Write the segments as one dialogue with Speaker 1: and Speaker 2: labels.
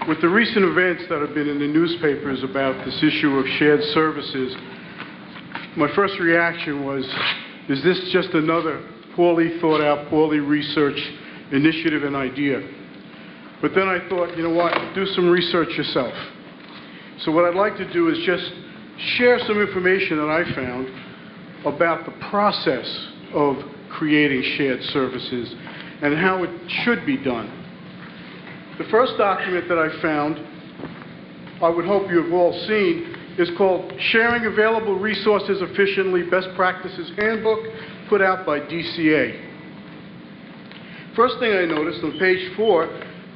Speaker 1: With the recent events that have been in the newspapers about this issue of shared services, my first reaction was, is this just another poorly thought out, poorly researched initiative and idea? But then I thought, you know what, do some research yourself. So what I'd like to do is just share some information that I found about the process of creating shared services and how it should be done. The first document that I found, I would hope you have all seen, is called Sharing Available Resources Efficiently, Best Practices Handbook, put out by DCA. First thing I noticed on page 4,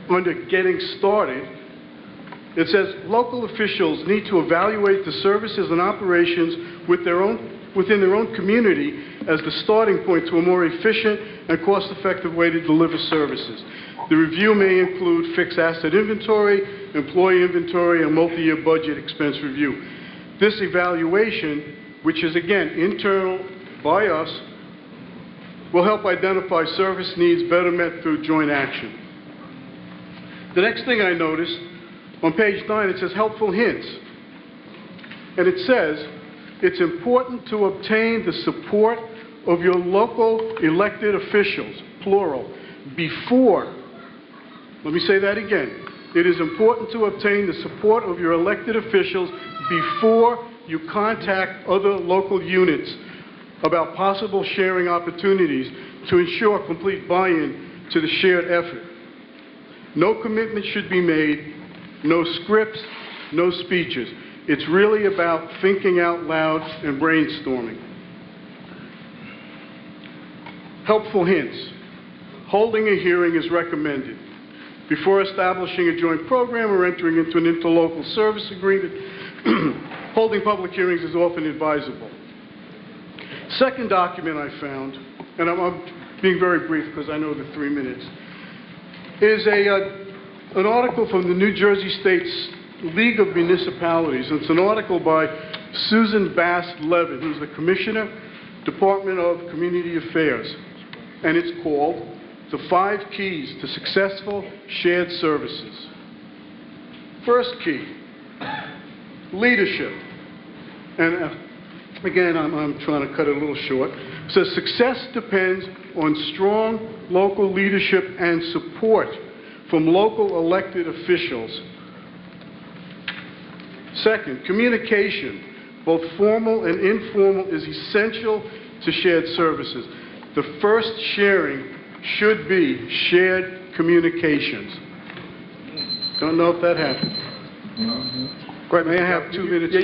Speaker 1: under Getting Started, it says local officials need to evaluate the services and operations within their own community as the starting point to a more efficient and cost-effective way to deliver services. The review may include fixed asset inventory, employee inventory, and multi-year budget expense review. This evaluation, which is again internal by us, will help identify service needs better met through joint action. The next thing I noticed, on page 9, it says helpful hints. And it says, it's important to obtain the support of your local elected officials, plural, before, let me say that again. It is important to obtain the support of your elected officials before you contact other local units about possible sharing opportunities to ensure complete buy-in to the shared effort. No commitment should be made, no scripts, no speeches. It's really about thinking out loud and brainstorming. Helpful hints. Holding a hearing is recommended. Before establishing a joint program or entering into an interlocal service agreement, holding public hearings is often advisable. Second document I found, and I'm being very brief because I know the 3 minutes, is an article from the New Jersey State's League of Municipalities. It's an article by Susan Bass-Levin, who's the Commissioner, Department of Community Affairs, and it's called The 5 Keys to Successful Shared Services. First key, leadership. And again, I'm trying to cut it a little short. It says success depends on strong local leadership and support from local elected officials. Second, communication, both formal and informal, is essential to shared services. The first sharing should be shared communications. Don't know if that happened. Go ahead, may I have 2 minutes more?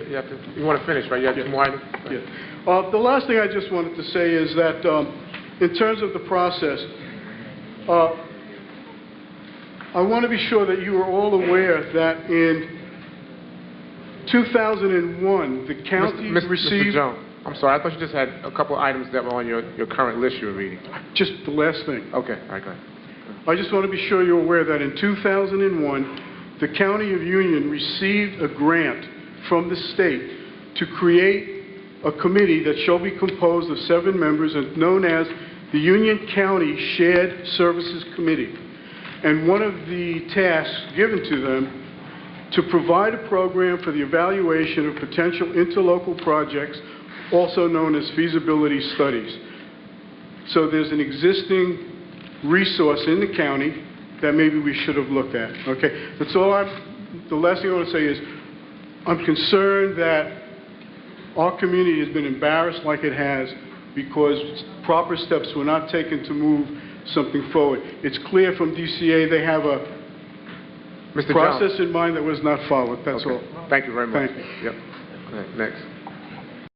Speaker 2: Yeah. You want to finish, right? You have 2 more items?
Speaker 1: Yeah. The last thing I just wanted to say is that in terms of the process, I want to be sure that you are all aware that in 2001, the county received...
Speaker 2: Mr. Jones, I'm sorry, I thought you just had a couple items that were on your current list you were reading.
Speaker 1: Just the last thing.
Speaker 2: Okay, all right, go ahead.
Speaker 1: I just want to be sure you're aware that in 2001, the County of Union received a grant from the state to create a committee that shall be composed of 7 members and known as the Union County Shared Services Committee. And one of the tasks given to them to provide a program for the evaluation of potential interlocal projects, also known as feasibility studies. So there's an existing resource in the county that maybe we should have looked at. Okay, that's all. The last thing I want to say is I'm concerned that our community has been embarrassed like it has because proper steps were not taken to move something forward. It's clear from DCA they have a process in mind that was not followed. That's all.
Speaker 2: Thank you very much.
Speaker 1: Thank you.
Speaker 2: Yep. All right, next.